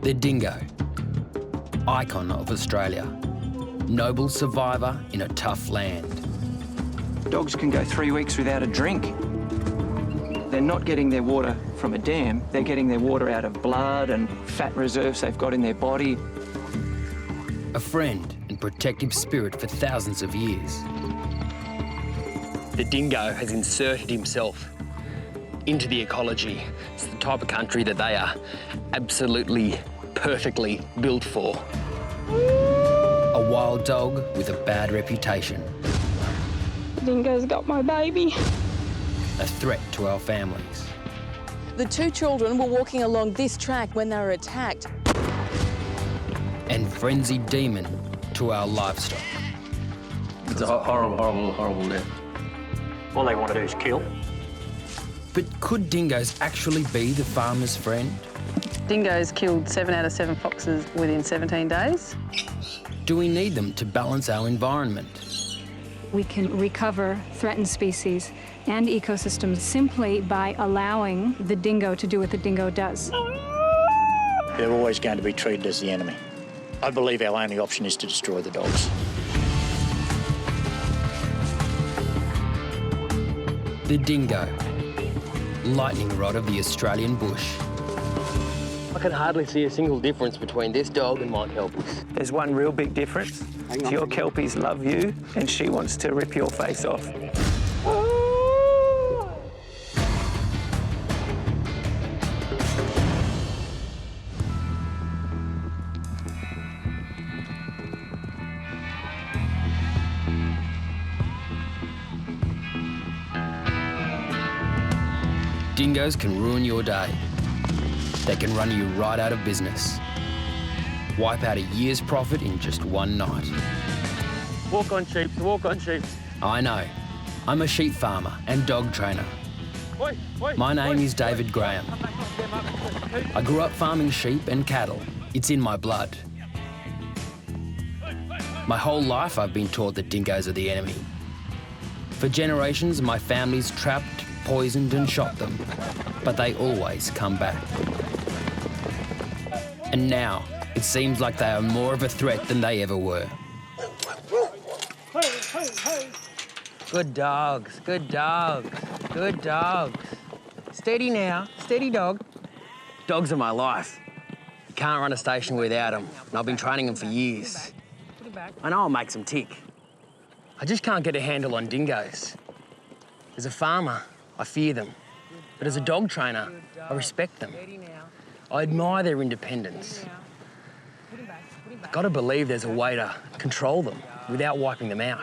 The dingo, icon of Australia, noble survivor in a tough land. Dogs can go 3 weeks without a drink. They're not getting their water from a dam, they're getting their water out of blood and fat reserves they've got in their body. A friend and protective spirit for thousands of years. The dingo has inserted himself into the ecology. It's the type of country that they are absolutely perfectly built for. A wild dog with a bad reputation. Dingo's got my baby. A threat to our families. The two children were walking along this track when they were attacked. And frenzied demon to our livestock. It's a horrible death. All they want to do is kill. But could dingoes actually be the farmer's friend? Dingoes killed 7 out of 7 foxes within 17 days. Do we need them to balance our environment? We can recover threatened species and ecosystems simply by allowing the dingo to do what the dingo does. They're always going to be treated as the enemy. I believe our only option is to destroy the dogs. The dingo, lightning rod of the Australian bush. I can hardly see a single difference between this dog and my kelpies. There's one real big difference. Your kelpies love you and she wants to rip your face off. Dingoes can ruin your day. They can run you right out of business. Wipe out a year's profit in just one night. Walk on sheep, walk on sheep. I know. I'm a sheep farmer and dog trainer. My name is David Graham. I grew up farming sheep and cattle. It's in my blood. My whole life I've been taught that dingoes are the enemy. For generations, my family's trapped, poisoned and shot them, but they always come back. And now, it seems like they are more of a threat than they ever were. Good dogs, good dogs, good dogs. Steady now, steady dog. Dogs are my life. Can't run a station without them, and I've been training them for years. I know I'll make them tick. I just can't get a handle on dingoes. As a farmer, I fear them. But as a dog trainer, I respect them. I admire their independence. I've got to believe there's a way to control them without wiping them out.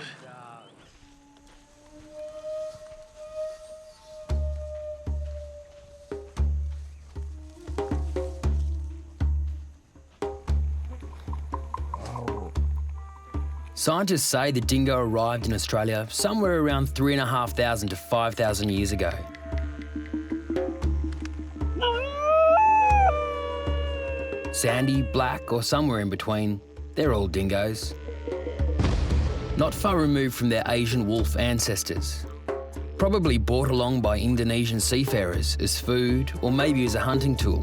Scientists say the dingo arrived in Australia somewhere around 3,500 to 5,000 years ago. Sandy, black, or somewhere in between, they're all dingoes. Not far removed from their Asian wolf ancestors. Probably brought along by Indonesian seafarers as food or maybe as a hunting tool.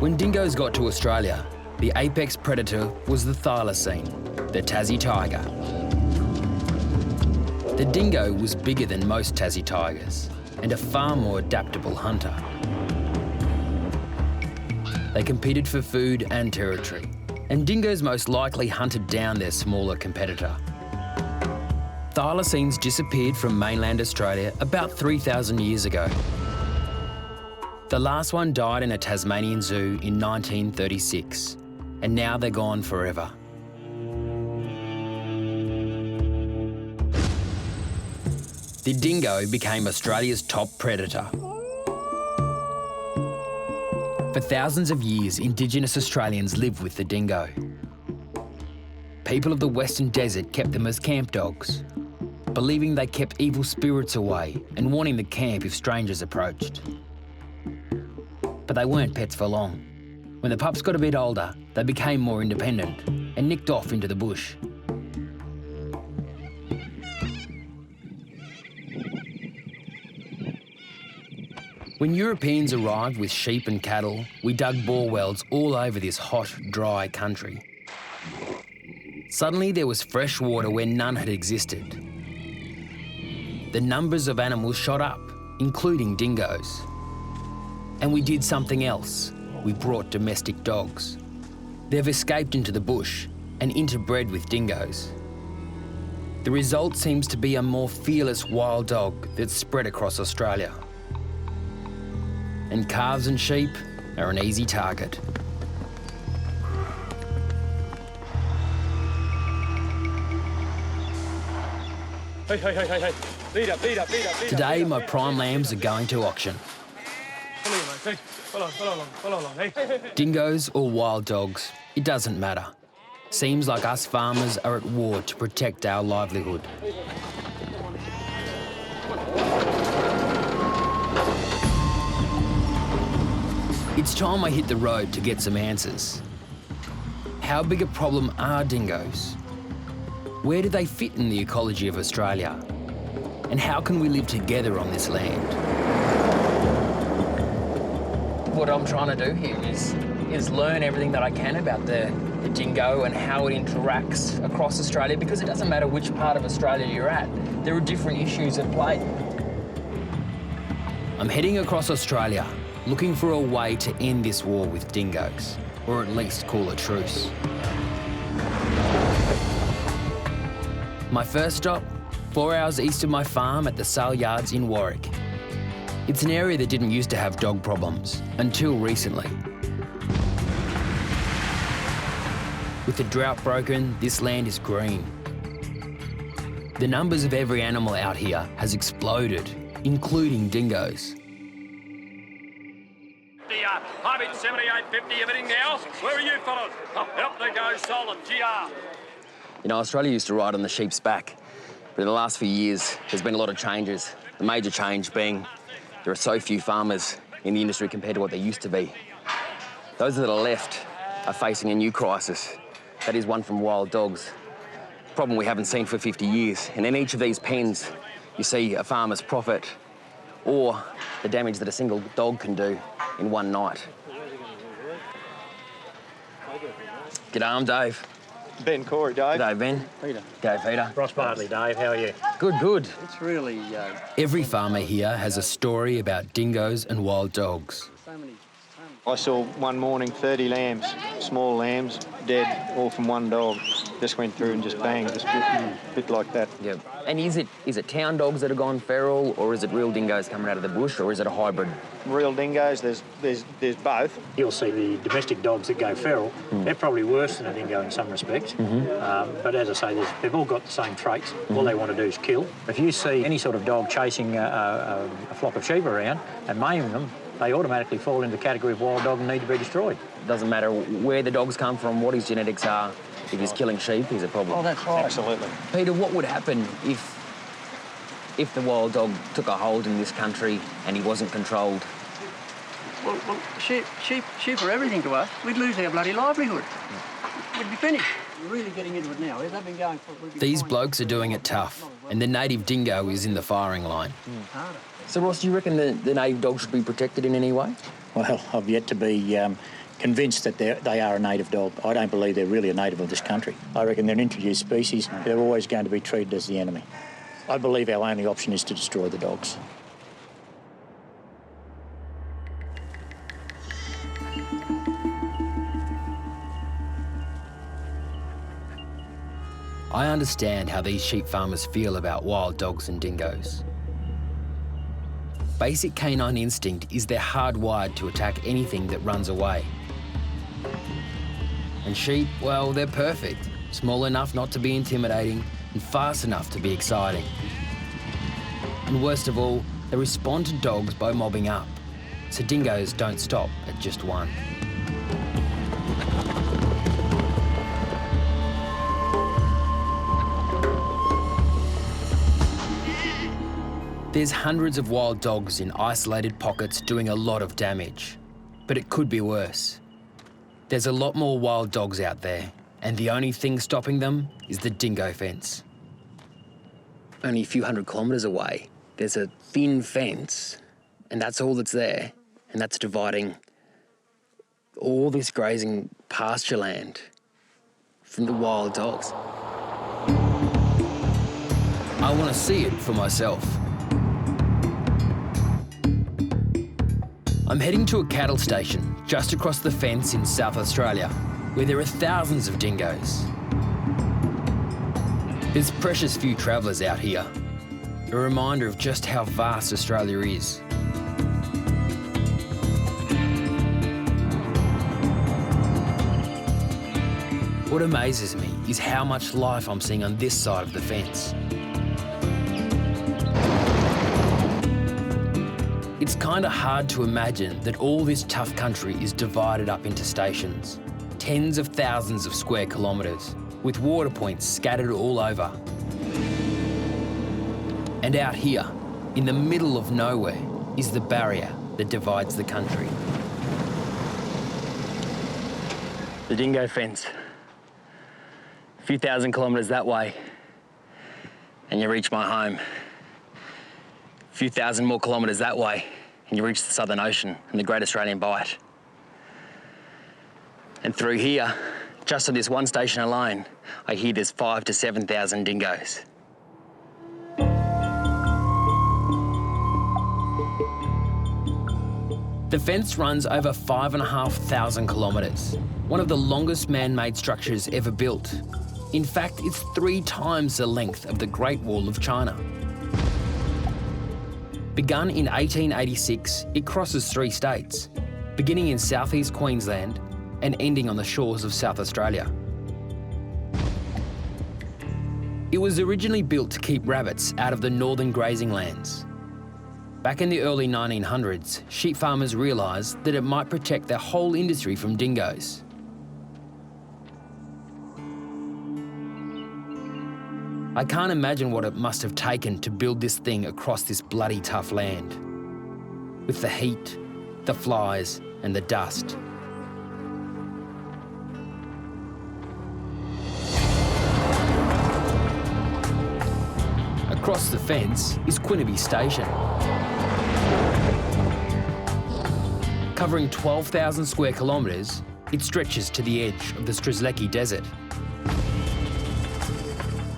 When dingoes got to Australia, the apex predator was the thylacine, the Tassie tiger. The dingo was bigger than most Tassie tigers and a far more adaptable hunter. They competed for food and territory, and dingoes most likely hunted down their smaller competitor. Thylacines disappeared from mainland Australia about 3,000 years ago. The last one died in a Tasmanian zoo in 1936. And now they're gone forever. The dingo became Australia's top predator. For thousands of years, Indigenous Australians lived with the dingo. People of the Western Desert kept them as camp dogs, believing they kept evil spirits away and warning the camp if strangers approached. But they weren't pets for long. When the pups got a bit older, they became more independent and nicked off into the bush. When Europeans arrived with sheep and cattle, we dug bore wells all over this hot, dry country. Suddenly there was fresh water where none had existed. The numbers of animals shot up, including dingoes. And we did something else. We brought domestic dogs. They've escaped into the bush and interbred with dingoes. The result seems to be a more fearless wild dog that's spread across Australia. And calves and sheep are an easy target. Hey. Lead up. Today, my prime lambs are going to auction. Follow along. Hey. Dingoes or wild dogs, it doesn't matter. Seems like us farmers are at war to protect our livelihood. It's time I hit the road to get some answers. How big a problem are dingoes? Where do they fit in the ecology of Australia? And how can we live together on this land? What I'm trying to do here is learn everything that I can about the dingo and how it interacts across Australia, because it doesn't matter which part of Australia you're at, there are different issues at play. I'm heading across Australia, looking for a way to end this war with dingoes, or at least call a truce. My first stop, 4 hours east of my farm at the Sale Yards in Warwick. It's an area that didn't used to have dog problems until recently. With the drought broken, this land is green. The numbers of every animal out here has exploded, including dingoes. I'm in 78.50 everything now. Where are you fellas? Up they go, solid, GR. You know, Australia used to ride on the sheep's back, but in the last few years, there's been a lot of changes. The major change being there are so few farmers in the industry compared to what there used to be. Those that are left are facing a new crisis. That is one from wild dogs. A problem we haven't seen for 50 years. And in each of these pens, you see a farmer's profit or the damage that a single dog can do in one night. G'day, I'm Dave. Ben Corey, Dave. G'day, Ben. Peter. G'day, Peter. Ross Bartley, Dave. How are you? Good. It's really... Every farmer here has a story about dingoes and wild dogs. I saw one morning 30 lambs, small lambs, dead, all from one dog. Just went through and just bang, just bit like that. Yeah. And is it town dogs that have gone feral, or is it real dingoes coming out of the bush, or is it a hybrid? Real dingoes, there's both. You'll see the domestic dogs that go feral. They're probably worse than a dingo in some respects. But as I say, they've all got the same traits. All they want to do is kill. If you see any sort of dog chasing a flock of sheep around and maiming them, they automatically fall into the category of wild dog and need to be destroyed. It doesn't matter where the dogs come from, what his genetics are. If he's killing sheep, he's a problem. Oh, that's right. Absolutely. Peter, what would happen if the wild dog took a hold in this country and he wasn't controlled? Well, sheep are everything to us. We'd lose our bloody livelihood. We'd be finished. We're really getting into it now. They've been going for... These blokes are doing it tough, and the native dingo is in the firing line. So, Ross, do you reckon the native dog should be protected in any way? Well, I've yet to be convinced that they are a native dog. I don't believe they're really a native of this country. I reckon they're an introduced species. They're always going to be treated as the enemy. I believe our only option is to destroy the dogs. I understand how these sheep farmers feel about wild dogs and dingoes. Basic canine instinct is they're hardwired to attack anything that runs away. And sheep, well, they're perfect. Small enough not to be intimidating and fast enough to be exciting. And worst of all, they respond to dogs by mobbing up. So dingoes don't stop at just one. There's hundreds of wild dogs in isolated pockets doing a lot of damage. But it could be worse. There's a lot more wild dogs out there, and the only thing stopping them is the Dingo Fence. Only a few hundred kilometres away, there's a thin fence, And that's all that's there. And that's dividing all this grazing pasture land from the wild dogs. I want to see it for myself. I'm heading to a cattle station just across the fence in South Australia, where there are thousands of dingoes. There's precious few travellers out here, a reminder of just how vast Australia is. What amazes me is how much life I'm seeing on this side of the fence. It's kind of hard to imagine that all this tough country is divided up into stations, tens of thousands of square kilometres, with water points scattered all over. And out here, in the middle of nowhere, is the barrier that divides the country. The Dingo Fence. A few thousand kilometres that way, and you reach my home. A few thousand more kilometres that way, and you reach the Southern Ocean and the Great Australian Bight. And through here, just on this one station alone, I hear there's 5,000 to 7,000 dingoes. The fence runs over 5,500 kilometres, one of the longest man-made structures ever built. In fact, it's 3 times the length of the Great Wall of China. Begun in 1886, it crosses 3 states, beginning in southeast Queensland and ending on the shores of South Australia. It was originally built to keep rabbits out of the northern grazing lands. Back in the early 1900s, sheep farmers realised that it might protect their whole industry from dingoes. I can't imagine what it must have taken to build this thing across this bloody tough land, with the heat, the flies, and the dust. Across the fence is Quinniby Station. Covering 12,000 square kilometres, it stretches to the edge of the Strzelecki Desert.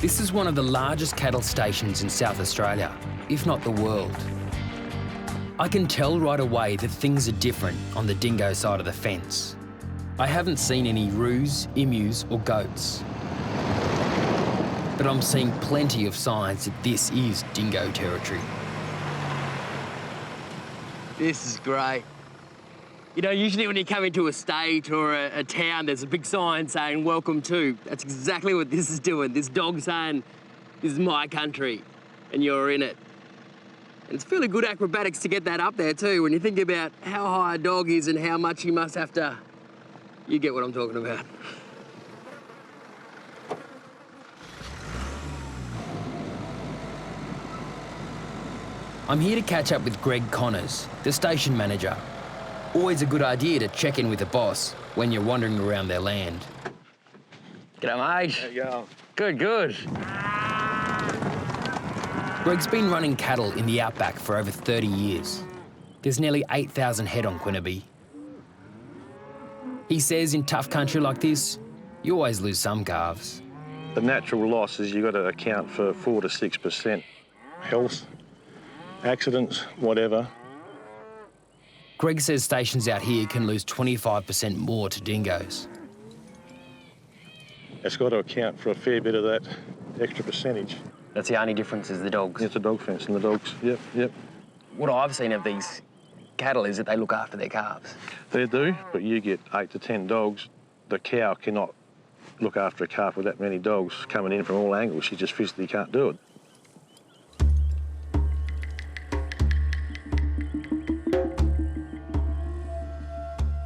This is one of the largest cattle stations in South Australia, if not the world. I can tell right away that things are different on the dingo side of the fence. I haven't seen any roos, emus or goats. But I'm seeing plenty of signs that this is dingo territory. This is great. You know, usually when you come into a state or a town, there's a big sign saying, welcome to. That's exactly what this is doing. This dog saying, this is my country, and you're in it. And it's fairly good acrobatics to get that up there too, when you think about how high a dog is and how much he must have to... You get what I'm talking about. I'm here to catch up with Greg Connors, the station manager. Always a good idea to check in with the boss when you're wandering around their land. G'day, mate. How you going? Good, good. Greg's been running cattle in the outback for over 30 years. There's nearly 8,000 head on Quinniby. He says in tough country like this, you always lose some calves. The natural loss is you've got to account for 4 to 6%. Health, accidents, whatever. Greg says stations out here can lose 25% more to dingoes. It's got to account for a fair bit of that extra percentage. That's the only difference is the dogs. It's a dog fence and the dogs, yep. What I've seen of these cattle is that they look after their calves. They do, but you get 8 to 10 dogs. The cow cannot look after a calf with that many dogs coming in from all angles. She just physically can't do it.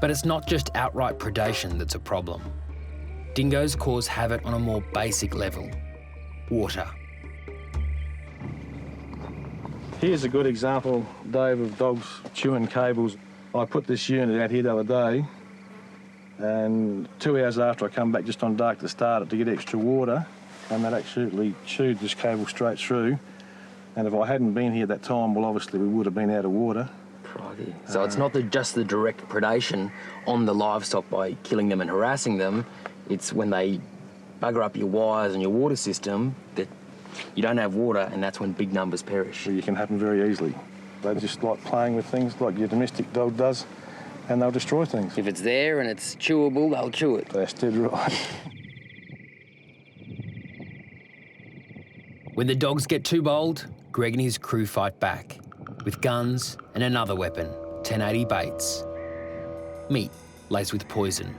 But it's not just outright predation that's a problem. Dingoes cause havoc on a more basic level: water. Here's a good example, Dave, of dogs chewing cables. I put this unit out here the other day, and 2 hours after I come back just on dark to start it to get extra water, and that absolutely chewed this cable straight through. And if I hadn't been here at that time, well, obviously we would have been out of water. Crikey. So it's not just the direct predation on the livestock by killing them and harassing them, it's when they bugger up your wires and your water system that you don't have water, and that's when big numbers perish. You can happen very easily. They just like playing with things like your domestic dog does, and they'll destroy things. If it's there and it's chewable, they'll chew it. That's dead right. When the dogs get too bold, Greg and his crew fight back with guns and another weapon, 1080 baits. Meat laced with poison.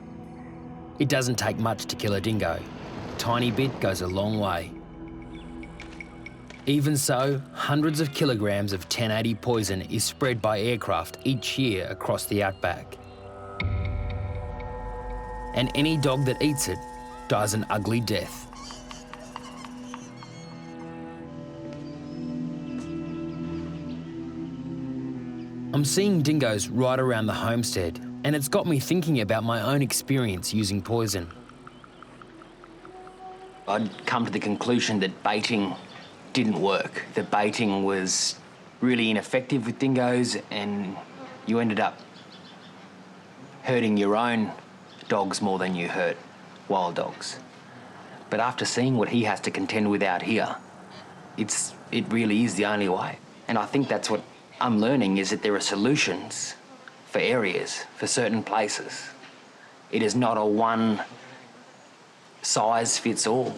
It doesn't take much to kill a dingo. A tiny bit goes a long way. Even so, hundreds of kilograms of 1080 poison is spread by aircraft each year across the outback. And any dog that eats it dies an ugly death. I'm seeing dingoes right around the homestead, and it's got me thinking about my own experience using poison. I'd come to the conclusion that baiting didn't work. The baiting was really ineffective with dingoes, and you ended up hurting your own dogs more than you hurt wild dogs. But after seeing what he has to contend with out here, it really is the only way. And I think that's what I'm learning, is that there are solutions for areas, for certain places. It is not a one size fits all.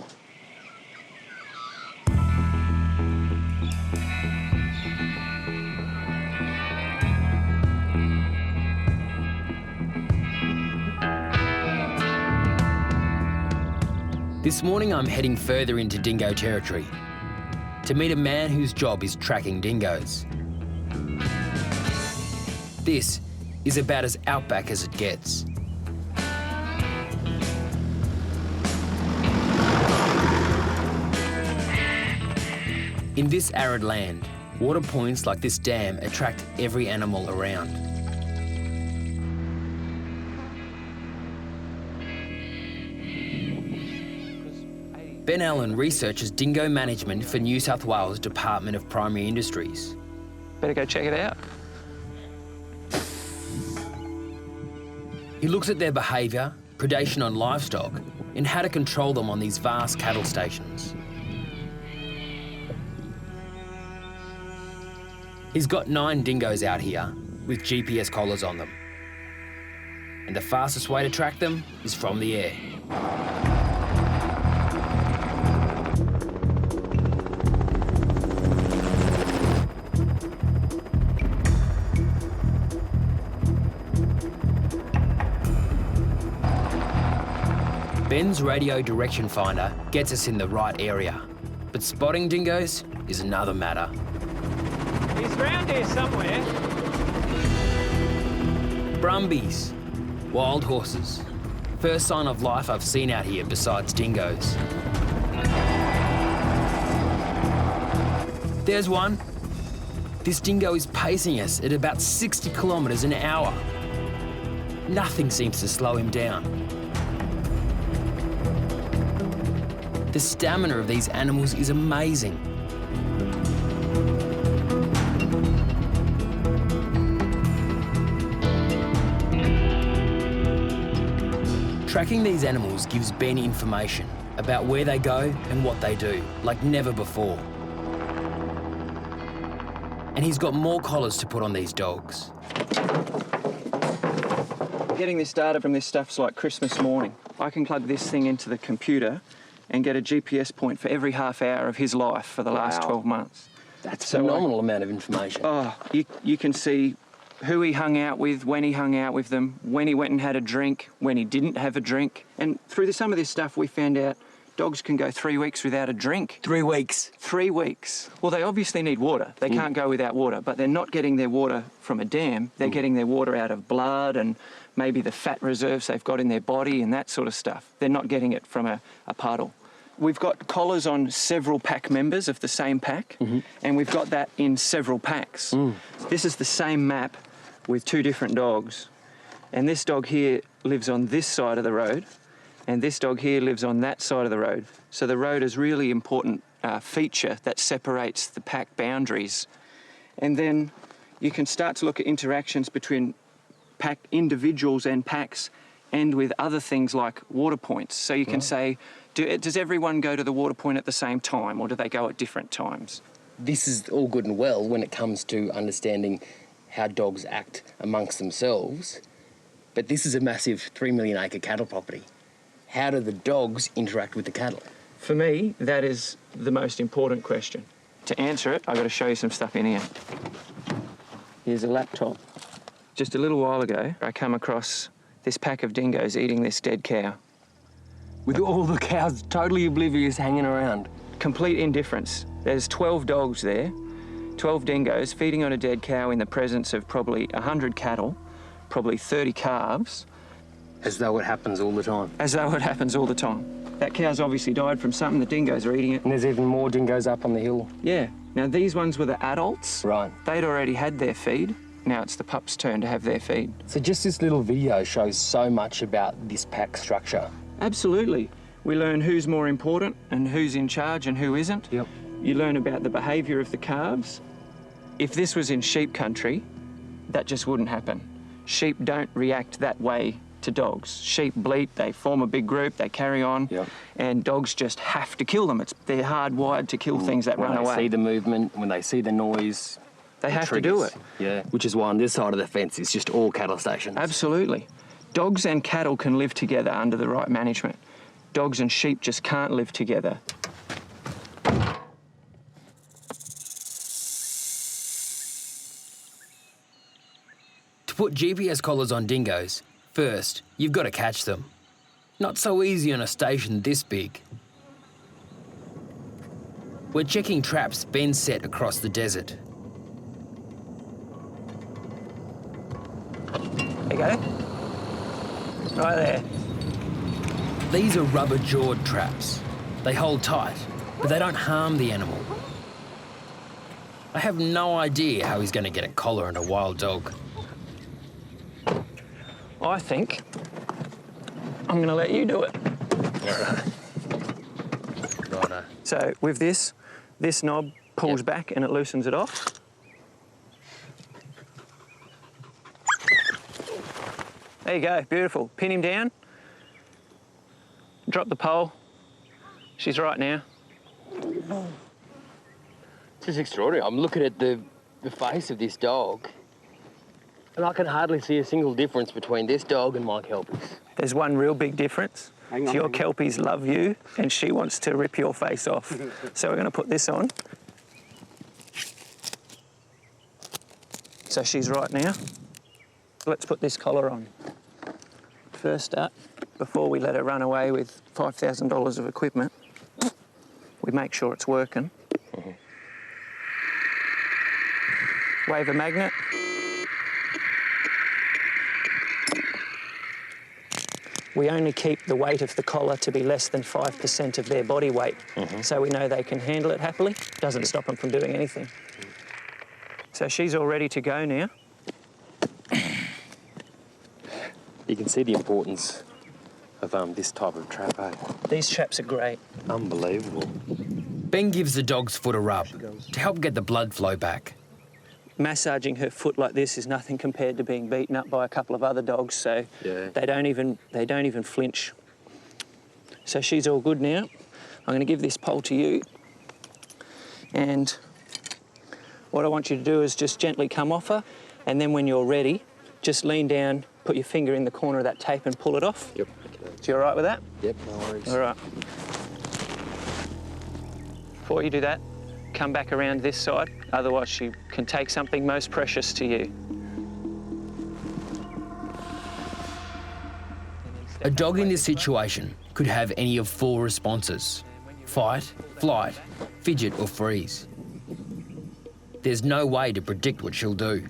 This morning I'm heading further into dingo territory to meet a man whose job is tracking dingoes. This is about as outback as it gets. In this arid land, water points like this dam attract every animal around. Ben Allen researches dingo management for New South Wales Department of Primary Industries. Better go check it out. He looks at their behaviour, predation on livestock, and how to control them on these vast cattle stations. He's got 9 dingoes out here with GPS collars on them. And the fastest way to track them is from the air. Ben's radio direction finder gets us in the right area, but spotting dingoes is another matter. He's round here somewhere. Brumbies, wild horses. First sign of life I've seen out here besides dingoes. There's one. This dingo is pacing us at about 60 kilometres an hour. Nothing seems to slow him down. The stamina of these animals is amazing. Tracking these animals gives Ben information about where they go and what they do, like never before. And he's got more collars to put on these dogs. Getting this data from this stuff's like Christmas morning. I can plug this thing into the computer and get a GPS point for every half hour of his life for the last 12 months. That's a phenomenal amount of information. Oh, you can see who he hung out with, when he hung out with them, when he went and had a drink, when he didn't have a drink. And through some of this stuff, we found out dogs can go 3 weeks without a drink. 3 weeks? 3 weeks. Well, they obviously need water. They can't go without water, but they're not getting their water from a dam. They're getting their water out of blood and maybe the fat reserves they've got in their body and that sort of stuff. They're not getting it from a puddle. We've got collars on several pack members of the same pack, and we've got that in several packs. This is the same map with 2 different dogs, and this dog here lives on this side of the road, and this dog here lives on that side of the road. So the road is really important feature that separates the pack boundaries. And then you can start to look at interactions between pack individuals and packs and with other things like water points. So you can say, does everyone go to the water point at the same time, or do they go at different times? This is all good and well when it comes to understanding how dogs act amongst themselves, but this is a massive 3 million acre cattle property. How do the dogs interact with the cattle? For me, that is the most important question. To answer it, I've got to show you some stuff in here. Here's a laptop. Just a little while ago, I come across this pack of dingoes eating this dead cow. With all the cows totally oblivious hanging around. Complete indifference. There's 12 dogs there, 12 dingoes feeding on a dead cow in the presence of probably 100 cattle, probably 30 calves. As though it happens all the time. As though it happens all the time. That cow's obviously died from something, the dingoes are eating it. And there's even more dingoes up on the hill. Yeah. Now, these ones were the adults. Right. They'd already had their feed. Now it's the pup's turn to have their feed. So just this little video shows so much about this pack structure. Absolutely. We learn who's more important and who's in charge and who isn't. Yep. You learn about the behaviour of the calves. If this was in sheep country, that just wouldn't happen. Sheep don't react that way to dogs. Sheep bleat, they form a big group, they carry on, and dogs just have to kill them. They're hardwired to kill things that run away. When they see the movement, when they see the noise, they have to do it. Yeah, which is why on this side of the fence it's just all cattle stations. Absolutely. Dogs and cattle can live together under the right management. Dogs and sheep just can't live together. To put GPS collars on dingoes, first, you've got to catch them. Not so easy on a station this big. We're checking traps Ben set across the desert. There you go. Right there. These are rubber-jawed traps. They hold tight, but they don't harm the animal. I have no idea how he's going to get a collar on a wild dog. I think I'm going to let you do it. Righto. So with this knob pulls back and it loosens it off. There you go, beautiful. Pin him down. Drop the pole. She's right now. This is extraordinary. I'm looking at the face of this dog, and I can hardly see a single difference between this dog and my kelpies. There's one real big difference. Your kelpies love you and she wants to rip your face off. So we're going to put this on. So she's right now. Let's put this collar on. First up, before we let her run away with $5,000 of equipment, we make sure it's working. Wave a magnet. We only keep the weight of the collar to be less than 5% of their body weight, so we know they can handle it happily. Doesn't stop them from doing anything. So she's all ready to go now. You can see the importance of this type of trap, eh? These traps are great. Unbelievable. Ben gives the dog's foot a rub to help get the blood flow back. Massaging her foot like this is nothing compared to being beaten up by a couple of other dogs, so they don't even flinch. So she's all good now. I'm going to give this pole to you, and what I want you to do is just gently come off her, and then when you're ready, just lean down, put your finger in the corner of that tape and pull it off. Yep. So you all right with that? Yep, no worries. All right. Before you do that, come back around this side, otherwise she can take something most precious to you. A dog in this situation could have any of 4 responses: fight, flight, fidget or freeze. There's no way to predict what she'll do.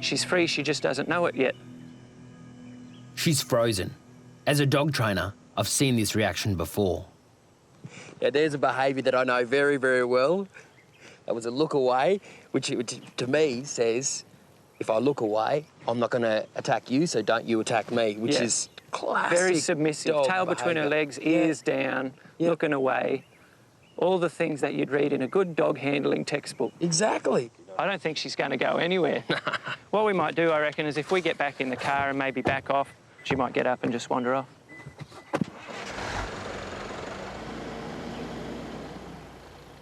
She's free, she just doesn't know it yet. She's frozen. As a dog trainer, I've seen this reaction before. Yeah, there's a behaviour that I know very, very well. That was a look away, which to me says, if I look away, I'm not going to attack you, so don't you attack me, which is Classic very submissive, dog tail between her behaviour. legs, ears down, looking away. All the things that you'd read in a good dog handling textbook. Exactly. I don't think she's going to go anywhere. What we might do, I reckon, is if we get back in the car and maybe back off, she might get up and just wander off.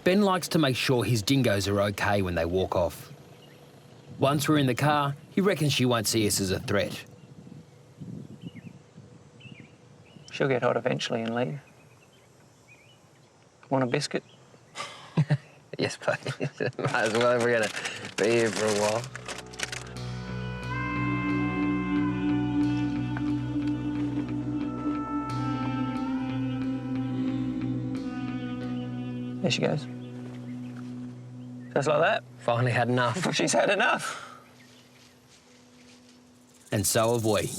Ben likes to make sure his dingoes are okay when they walk off. Once we're in the car, he reckons she won't see us as a threat. She'll get hot eventually and leave. Want a biscuit? Yes, please. Might as well if we're going to be here for a while. There she goes. Just like that. Finally had enough. She's had enough. And so have we.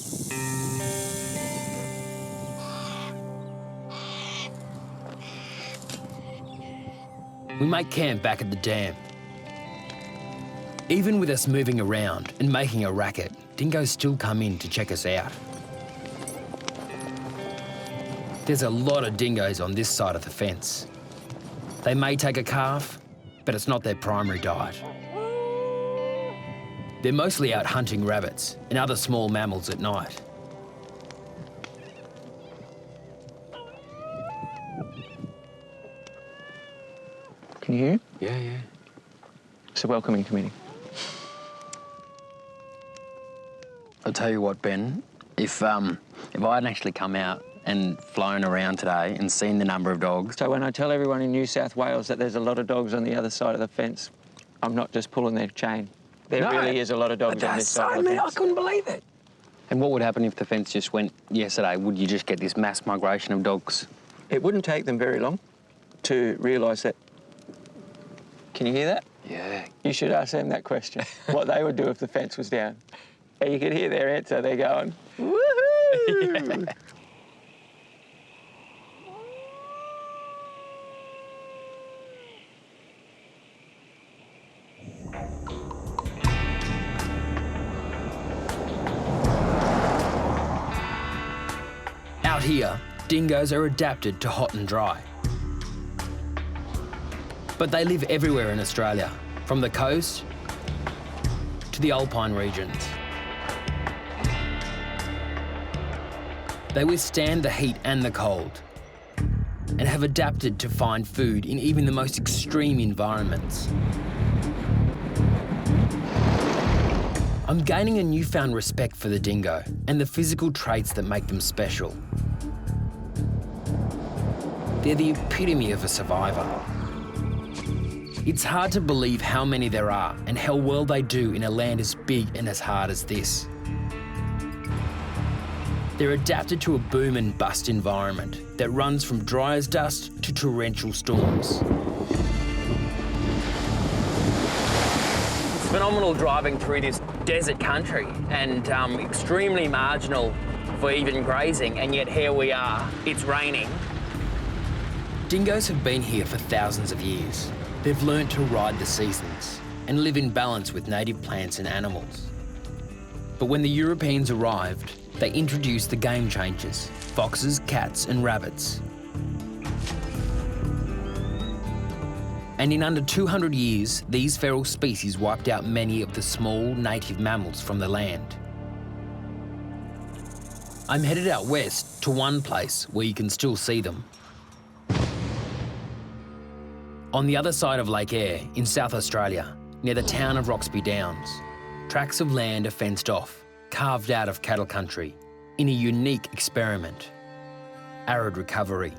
We make camp back at the dam. Even with us moving around and making a racket, dingoes still come in to check us out. There's a lot of dingoes on this side of the fence. They may take a calf, but it's not their primary diet. They're mostly out hunting rabbits and other small mammals at night. Can you hear? Yeah, yeah. It's a welcoming committee. I'll tell you what, Ben, if I hadn't actually come out and flown around today and seen the number of dogs... So when I tell everyone in New South Wales that there's a lot of dogs on the other side of the fence, I'm not just pulling their chain. There really is a lot of dogs on this side of the fence. I couldn't believe it. And what would happen if the fence just went yesterday? Would you just get this mass migration of dogs? It wouldn't take them very long to realise that. Can you hear that? Yeah. You should ask them that question, what they would do if the fence was down. And you could hear their answer. They're going, woohoo! Yeah. Out here, dingoes are adapted to hot and dry. But they live everywhere in Australia, from the coast to the alpine regions. They withstand the heat and the cold and have adapted to find food in even the most extreme environments. I'm gaining a newfound respect for the dingo and the physical traits that make them special. They're the epitome of a survivor. It's hard to believe how many there are and how well they do in a land as big and as hard as this. They're adapted to a boom and bust environment that runs from dry as dust to torrential storms. It's phenomenal driving through this desert country and extremely marginal for even grazing, and yet here we are, it's raining. Dingoes have been here for thousands of years. They've learnt to ride the seasons and live in balance with native plants and animals. But when the Europeans arrived, they introduced the game changers, foxes, cats and rabbits. And in under 200 years, these feral species wiped out many of the small native mammals from the land. I'm headed out west to one place where you can still see them. On the other side of Lake Eyre, in South Australia, near the town of Roxby Downs, tracts of land are fenced off, carved out of cattle country, in a unique experiment: arid recovery.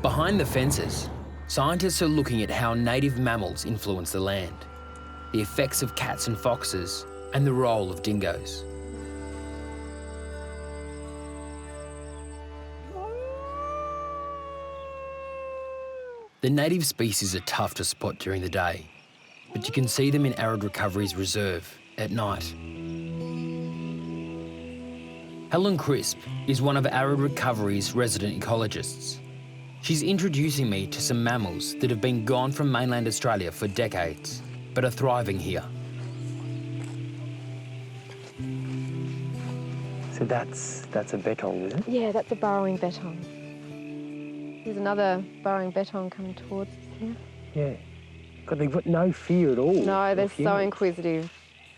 Behind the fences, scientists are looking at how native mammals influence the land, the effects of cats and foxes, and the role of dingoes. The native species are tough to spot during the day, but you can see them in Arid Recovery's reserve at night. Helen Crisp is one of Arid Recovery's resident ecologists. She's introducing me to some mammals that have been gone from mainland Australia for decades, but are thriving here. So that's a bettong, is it? Yeah, that's a burrowing bettong. There's another burrowing bettong coming towards us here. Yeah. God, they've got no fear at all. No, they're so inquisitive.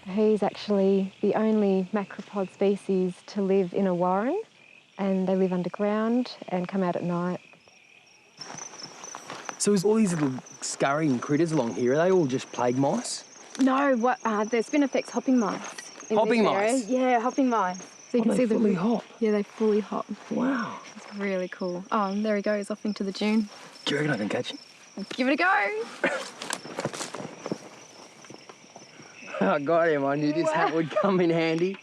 He's actually the only macropod species to live in a warren, and they live underground and come out at night. So is all these little scurrying critters along here, are they all just plague mice? No, they're spinifex hopping mice. Hopping mice? Yeah, hopping mice. So you can see they fully hop? Yeah, they fully hop. Wow. It's really cool. Oh, there he goes, off into the dune. Do you reckon I can catch him? Give it a go. I got him. I knew this hat would come in handy.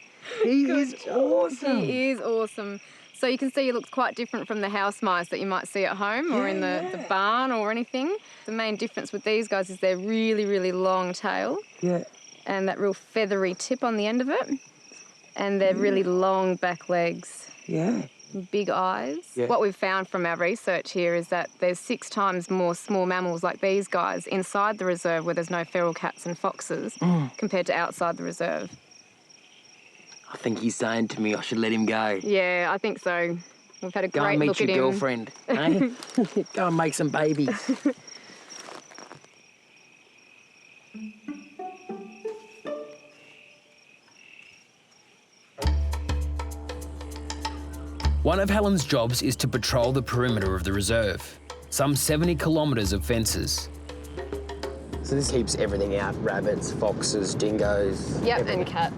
He is awesome. He is awesome. So you can see he looks quite different from the house mice that you might see at home or in the barn or anything. The main difference with these guys is their really, really long tail. Yeah. And that real feathery tip on the end of it. And their really long back legs. Yeah. Big eyes. Yeah. What we've found from our research here is that there's 6 times more small mammals like these guys inside the reserve where there's no feral cats and foxes compared to outside the reserve. I think he's saying to me I should let him go. Yeah, I think so. We've had a Go great and meet look at your him. girlfriend, eh? Go and make some babies. One of Helen's jobs is to patrol the perimeter of the reserve, some 70 kilometres of fences. So this keeps everything out, rabbits, foxes, dingoes... Yep, everything. and cats.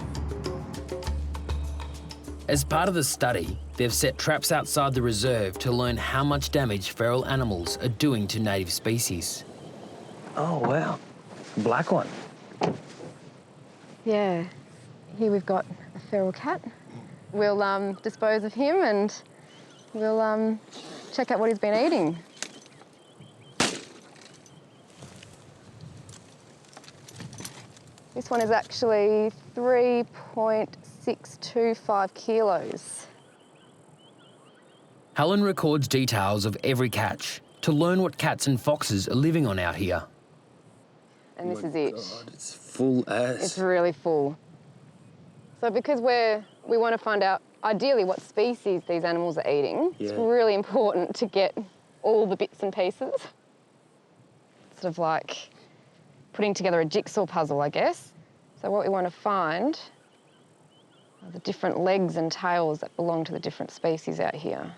As part of the study, they've set traps outside the reserve to learn how much damage feral animals are doing to native species. Oh, wow. Black one. Yeah. Here we've got a feral cat. We'll dispose of him and we'll check out what he's been eating. This one is actually 3.625 kilos. Helen records details of every catch to learn what cats and foxes are living on out here. And this is it. God, it's full as. It's really full. So because we want to find out, ideally, what species these animals are eating, it's really important to get all the bits and pieces. Sort of like putting together a jigsaw puzzle, I guess. So what we want to find are the different legs and tails that belong to the different species out here.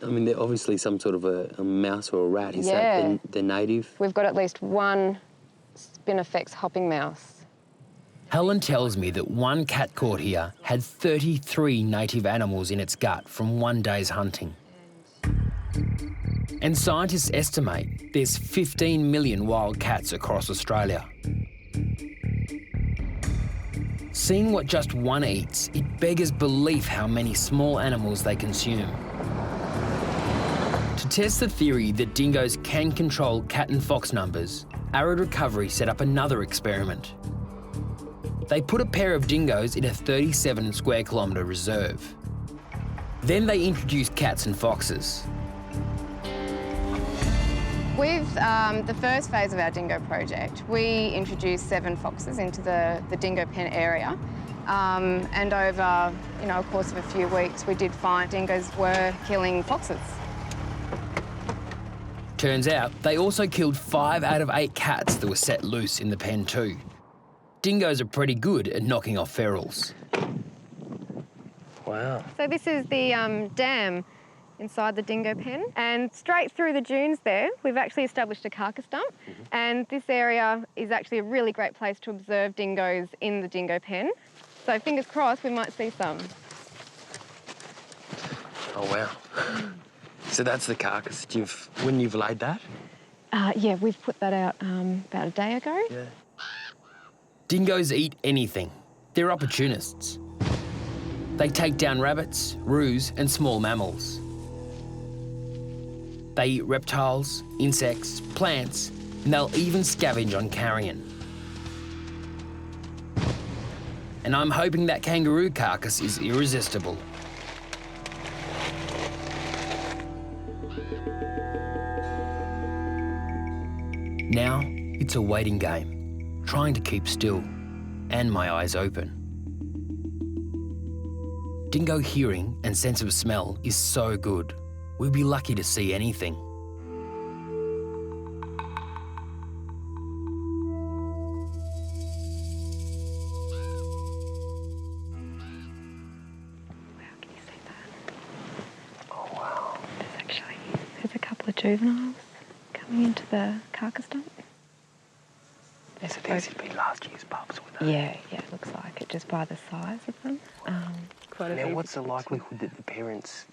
I mean, they're obviously some sort of a mouse or a rat. Is that they're native? We've got at least one spinifex hopping mouse. Helen tells me that one cat caught here had 33 native animals in its gut from one day's hunting. And scientists estimate there's 15 million wild cats across Australia. Seeing what just one eats, it beggars belief how many small animals they consume. To test the theory that dingoes can control cat and fox numbers, Arid Recovery set up another experiment. They put a pair of dingoes in a 37 square kilometre reserve. Then they introduced cats and foxes. With the first phase of our dingo project, we introduced 7 foxes into the dingo pen area. And over a course of a few weeks, we did find dingoes were killing foxes. Turns out they also killed 5 out of 8 cats that were set loose in the pen too. Dingoes are pretty good at knocking off ferals. Wow. So this is the dam inside the dingo pen, and straight through the dunes there, we've actually established a carcass dump. And this area is actually a really great place to observe dingoes in the dingo pen. So fingers crossed, we might see some. Oh, wow. So that's the carcass. When you've laid that? Yeah, we've put that out about a day ago. Yeah. Dingoes eat anything. They're opportunists. They take down rabbits, roos, and small mammals. They eat reptiles, insects, plants, and they'll even scavenge on carrion. And I'm hoping that kangaroo carcass is irresistible. Now it's a waiting game, trying to keep still, and my eyes open. Dingo hearing and sense of smell is so good, we'll be lucky to see anything. There's a couple of juveniles coming into the carcass dump. These would be last year's pups, would they? Yeah, it looks like it, just by the size of them. Now, what's the likelihood that the parents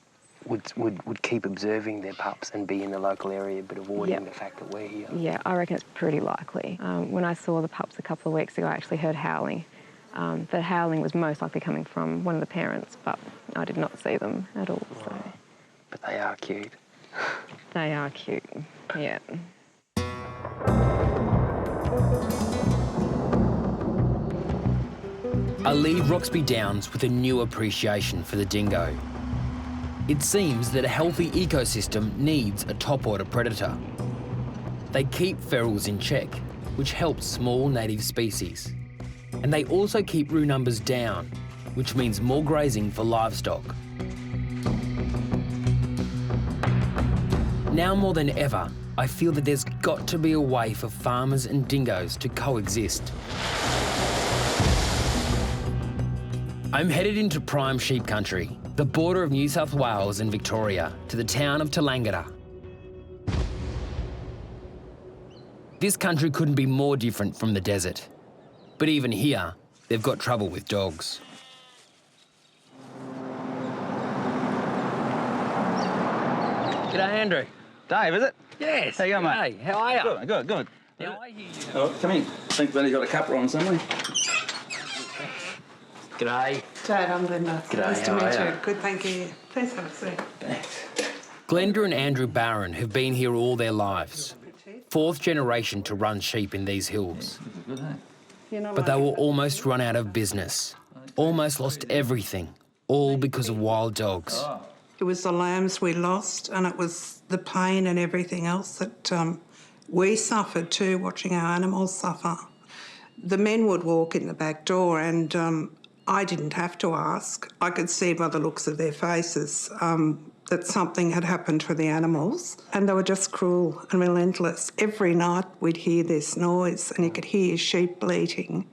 would keep observing their pups and be in the local area but avoiding the fact that we're here? Yeah, I reckon it's pretty likely. When I saw the pups a couple of weeks ago, I actually heard howling. The howling was most likely coming from one of the parents, but I did not see them at all. So. But they are cute. They are cute, yeah. I leave Roxby Downs with a new appreciation for the dingo. It seems that a healthy ecosystem needs a top-order predator. They keep ferals in check, which helps small native species. And they also keep roux numbers down, which means more grazing for livestock. Now more than ever, I feel that there's got to be a way for farmers and dingoes to coexist. I'm headed into prime sheep country, the border of New South Wales and Victoria, to the town of Tallangatta. This country couldn't be more different from the desert. But even here, they've got trouble with dogs. G'day, Andrew. Dave, is it? Yes. How you going, mate? Hey, how are you? Good. Now, I hear you. Oh, come in. I think Benny's got a cuppa on somewhere. G'day. Dave, I'm Linda. G'day, Nice to how meet are you. you? Good, thank you. Please have a seat. Thanks. Glenda and Andrew Barron have been here all their lives. Fourth generation to run sheep in these hills. But they were almost run out of business. Almost lost everything, all because of wild dogs. It was the lambs we lost, and it was the pain and everything else that we suffered too, watching our animals suffer. The men would walk in the back door, and I didn't have to ask. I could see by the looks of their faces that something had happened to the animals, and they were just cruel and relentless. Every night we'd hear this noise, and you could hear sheep bleating.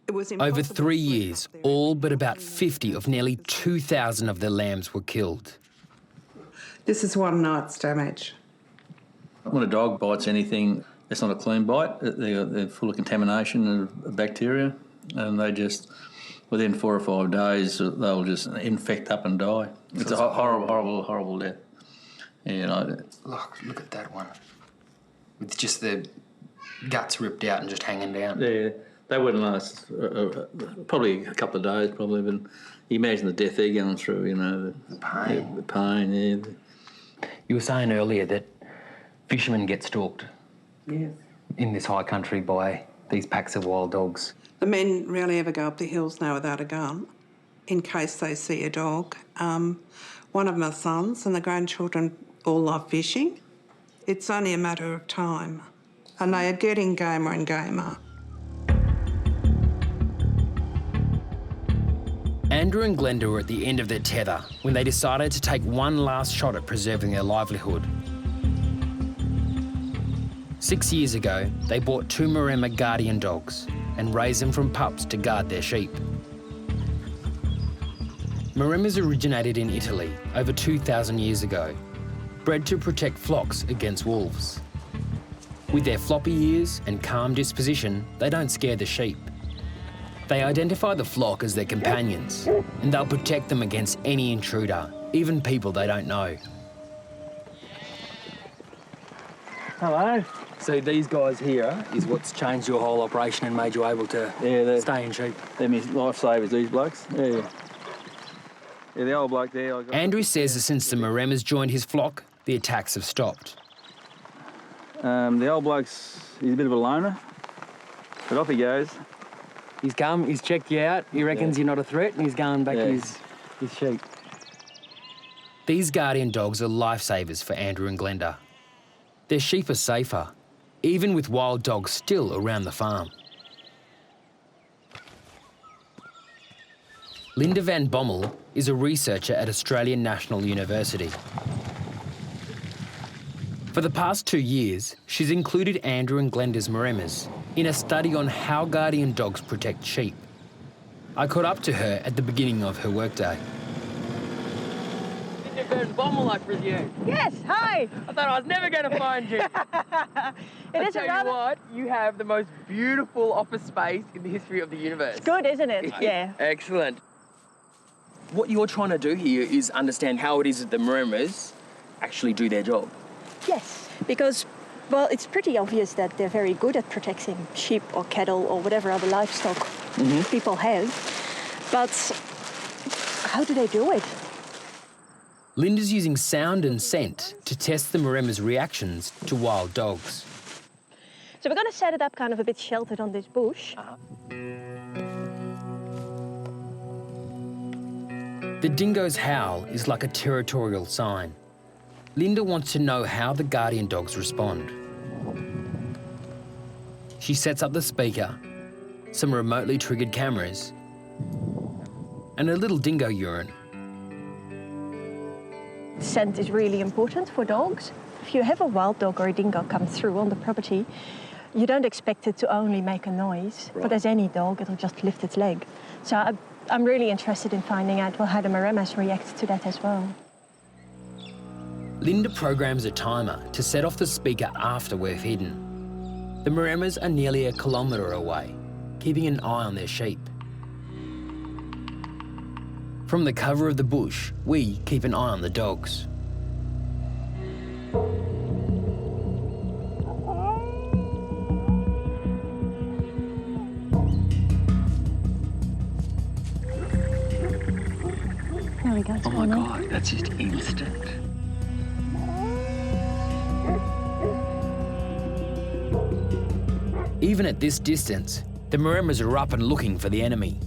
It was Over 3 years, all but about 50 of nearly 2,000 of their lambs were killed. This is one night's damage. When a dog bites anything, it's not a clean bite. They're full of contamination of bacteria, and they just, within 4 or 5 days, they'll just infect up and die. It's a horrible death. You know. Look at that one. With just the guts ripped out and just hanging down. Yeah, they wouldn't last probably a couple of days, probably, but you imagine the death they're going through, you know. The pain. Yeah, the pain, yeah. You were saying earlier that fishermen get stalked Yes. in this high country by these packs of wild dogs. The men rarely ever go up the hills now without a gun, in case they see a dog. One of my sons and the grandchildren all love fishing. It's only a matter of time, and they are getting gamer and gamer. Andrew and Glenda were at the end of their tether when they decided to take one last shot at preserving their livelihood. 6 years ago, they bought 2 Maremma guardian dogs and raised them from pups to guard their sheep. Maremmas originated in Italy over 2,000 years ago, bred to protect flocks against wolves. With their floppy ears and calm disposition, they don't scare the sheep. They identify the flock as their companions, and they'll protect them against any intruder, even people they don't know. Hello. So these guys here is what's changed your whole operation and made you able to stay in sheep? They're my lifesavers, these blokes. Yeah, the old bloke there. Andrew says that since the Maremmas joined his flock, the attacks have stopped. The old bloke's, he's a bit of a loner, but off he goes. He's come, he's checked you out, he reckons you're not a threat, and he's going back to his sheep. These guardian dogs are lifesavers for Andrew and Glenda. Their sheep are safer, even with wild dogs still around the farm. Linda van Bommel is a researcher at Australian National University. For the past 2 years, she's included Andrew and Glenda's Maremas in a study on how guardian dogs protect sheep. I caught up to her at the beginning of her workday. Linda van Bommel, I presume. Yes, hi. I thought I was never going to find you. It is tell you what, you have the most beautiful office space in the history of the universe. It's good, isn't it? Yeah. Excellent. What you're trying to do here is understand how it is that the Maremas actually do their job. Yes, because, well, it's pretty obvious that they're very good at protecting sheep or cattle or whatever other livestock people have. But how do they do it? Linda's using sound and scent to test the Maremas' reactions to wild dogs. So we're going to set it up kind of a bit sheltered on this bush. The dingo's howl is like a territorial sign. Linda wants to know how the guardian dogs respond. She sets up the speaker, some remotely triggered cameras, and a little dingo urine. Scent is really important for dogs. If you have a wild dog or a dingo come through on the property, you don't expect it to only make a noise, but as any dog, it'll just lift its leg. So I'm really interested in finding out how the Maremas react to that as well. Linda programs a timer to set off the speaker after we've hidden. The Maremas are nearly 1 kilometre away, keeping an eye on their sheep. From the cover of the bush, we keep an eye on the dogs. There we go. Oh my God, that's just instant. Even at this distance, the Maremas are up and looking for the enemy.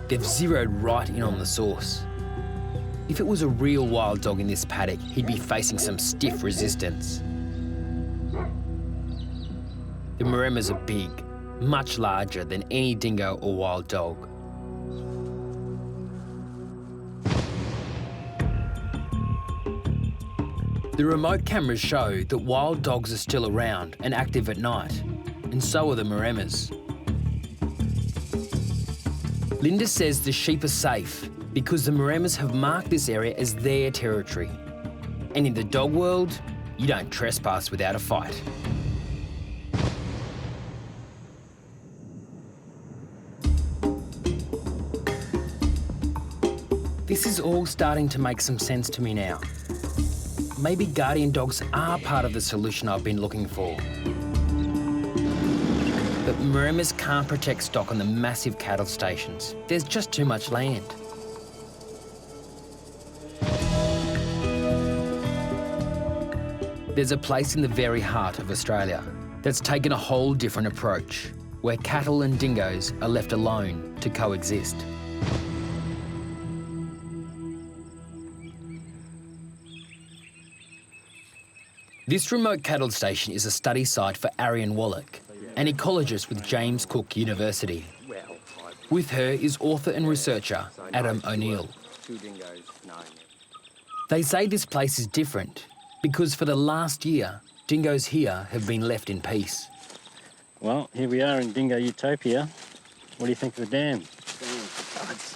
They've zeroed right in on the source. If it was a real wild dog in this paddock, he'd be facing some stiff resistance. The Maremas are big, much larger than any dingo or wild dog. The remote cameras show that wild dogs are still around and active at night, and so are the Maremas. Linda says the sheep are safe because the Maremas have marked this area as their territory. And in the dog world, you don't trespass without a fight. This is all starting to make some sense to me now. Maybe guardian dogs are part of the solution I've been looking for. But Maremas can't protect stock on the massive cattle stations. There's just too much land. There's a place in the very heart of Australia that's taken a whole different approach, where cattle and dingoes are left alone to coexist. This remote cattle station is a study site for Arian Wallach, an ecologist with James Cook University. With her is author and researcher Adam O'Neill. They say this place is different because for the last year, dingoes here have been left in peace. Well, here we are in Dingo Utopia. What do you think of the dam?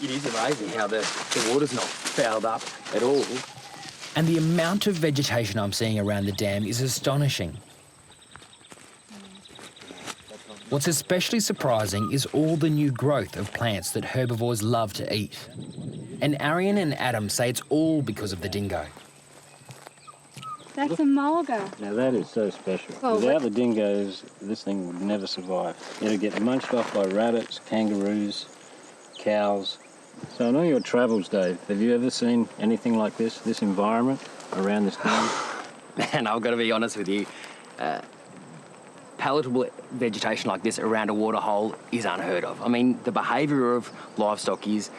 It is amazing how the water's not fouled up at all. And the amount of vegetation I'm seeing around the dam is astonishing. What's especially surprising is all the new growth of plants that herbivores love to eat. And Arian and Adam say it's all because of the dingo. That's a mulga. Now that is so special. Oh, Without the dingoes, this thing would never survive. It'll get munched off by rabbits, kangaroos, cows. So on all your travels, Dave, have you ever seen anything like this environment around this dam? Man, I've got to be honest with you. Palatable vegetation like this around a waterhole is unheard of. I mean, the behaviour of livestock is,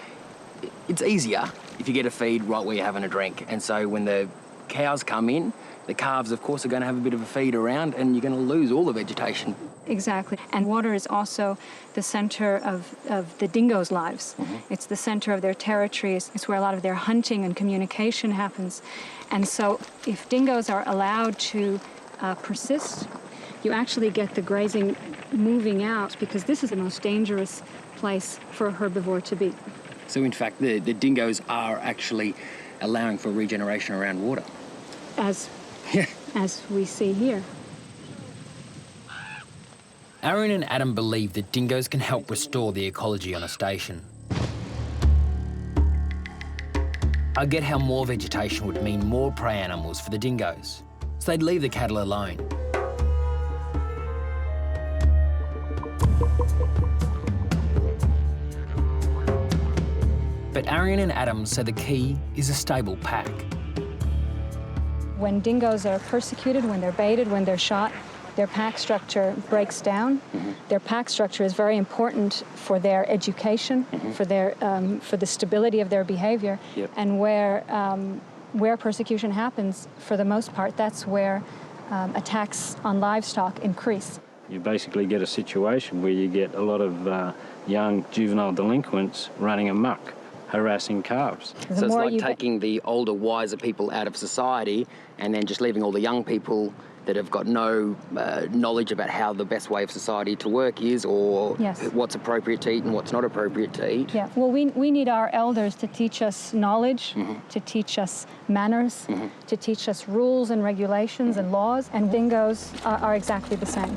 it's easier, if you get a feed right where you're having a drink. And so when the cows come in, the calves, of course, are going to have a bit of a feed around, and you're going to lose all the vegetation. Exactly. And water is also the center of the dingoes' lives. It's the center of their territories. It's where a lot of their hunting and communication happens. And so if dingoes are allowed to persist, you actually get the grazing moving out, because this is the most dangerous place for a herbivore to be. So in fact, the dingoes are actually allowing for regeneration around water. As we see here. Aaron and Adam believe that dingoes can help restore the ecology on a station. I get how more vegetation would mean more prey animals for the dingoes, so they'd leave the cattle alone. But Aaron and Adam say the key is a stable pack. When dingoes are persecuted, when they're baited, when they're shot, their pack structure breaks down. Their pack structure is very important for their education, for the stability of their behavior. And where persecution happens, for the most part, that's where attacks on livestock increase. You basically get a situation where you get a lot of young juvenile delinquents running amok, harassing calves. So it's like taking the older, wiser people out of society and then just leaving all the young people that have got no knowledge about how the best way of society to work is, or what's appropriate to eat and what's not appropriate to eat. Yeah, well, we need our elders to teach us knowledge, to teach us manners, to teach us rules and regulations and laws, and dingoes are exactly the same.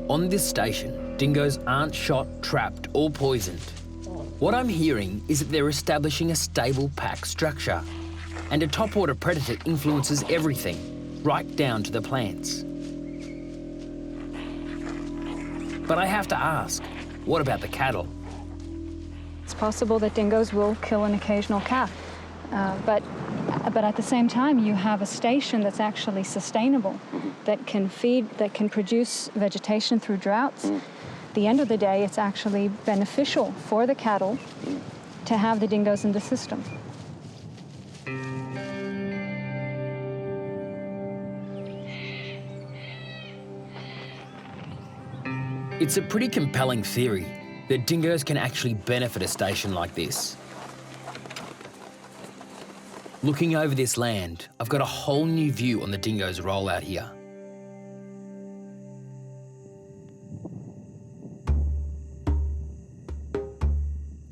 On this station, dingoes aren't shot, trapped or poisoned. What I'm hearing is that they're establishing a stable pack structure, and a topwater predator influences everything, right down to the plants. But I have to ask, what about the cattle? It's possible that dingoes will kill an occasional calf, but at the same time, you have a station that's actually sustainable, that can feed, that can produce vegetation through droughts. At the end of the day, it's actually beneficial for the cattle to have the dingoes in the system. It's a pretty compelling theory that dingoes can actually benefit a station like this. Looking over this land, I've got a whole new view on the dingoes' role out here.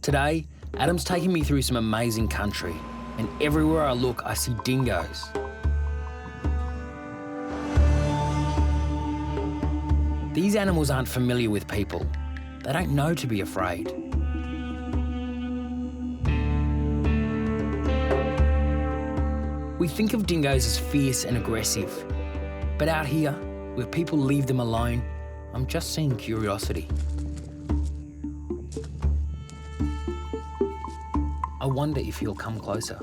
Today, Adam's taking me through some amazing country, and everywhere I look, I see dingoes. These animals aren't familiar with people. They don't know to be afraid. We think of dingoes as fierce and aggressive, but out here, where people leave them alone, I'm just seeing curiosity. I wonder if he'll come closer.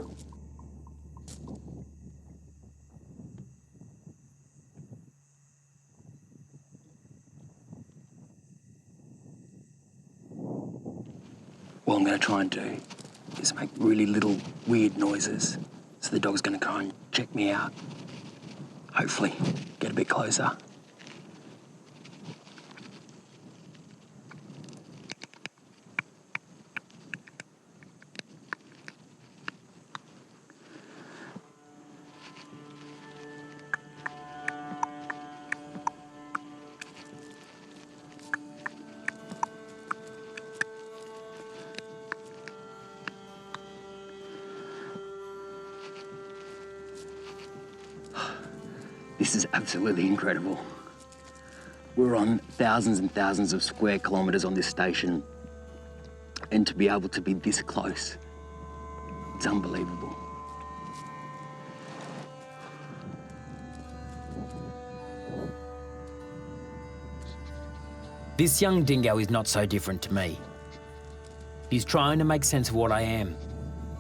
What I'm going to try and do is make really little weird noises. So the dog's going to try and check me out. Hopefully, get a bit closer. This is absolutely incredible. We're on thousands and thousands of square kilometres on this station, and to be able to be this close, it's unbelievable. This young dingo is not so different to me. He's trying to make sense of what I am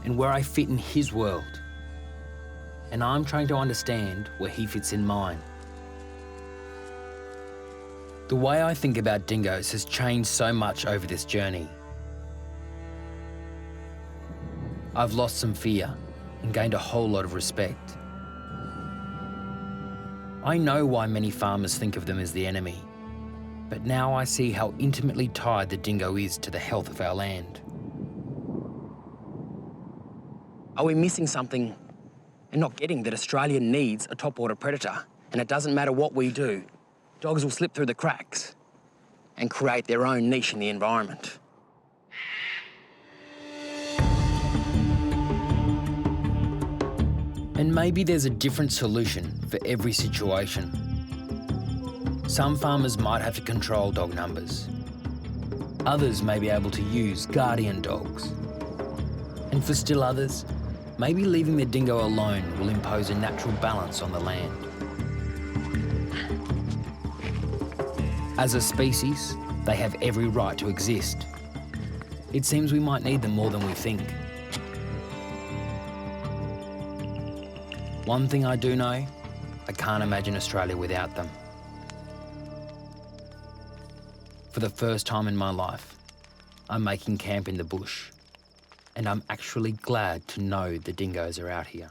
and where I fit in his world. And I'm trying to understand where he fits in mine. The way I think about dingoes has changed so much over this journey. I've lost some fear and gained a whole lot of respect. I know why many farmers think of them as the enemy, but now I see how intimately tied the dingo is to the health of our land. Are we missing something and not getting that Australia needs a top-order predator? And it doesn't matter what we do, dogs will slip through the cracks and create their own niche in the environment. And maybe there's a different solution for every situation. Some farmers might have to control dog numbers. Others may be able to use guardian dogs. And for still others, maybe leaving the dingo alone will impose a natural balance on the land. As a species, they have every right to exist. It seems we might need them more than we think. One thing I do know, I can't imagine Australia without them. For the first time in my life, I'm making camp in the bush, and I'm actually glad to know the dingoes are out here.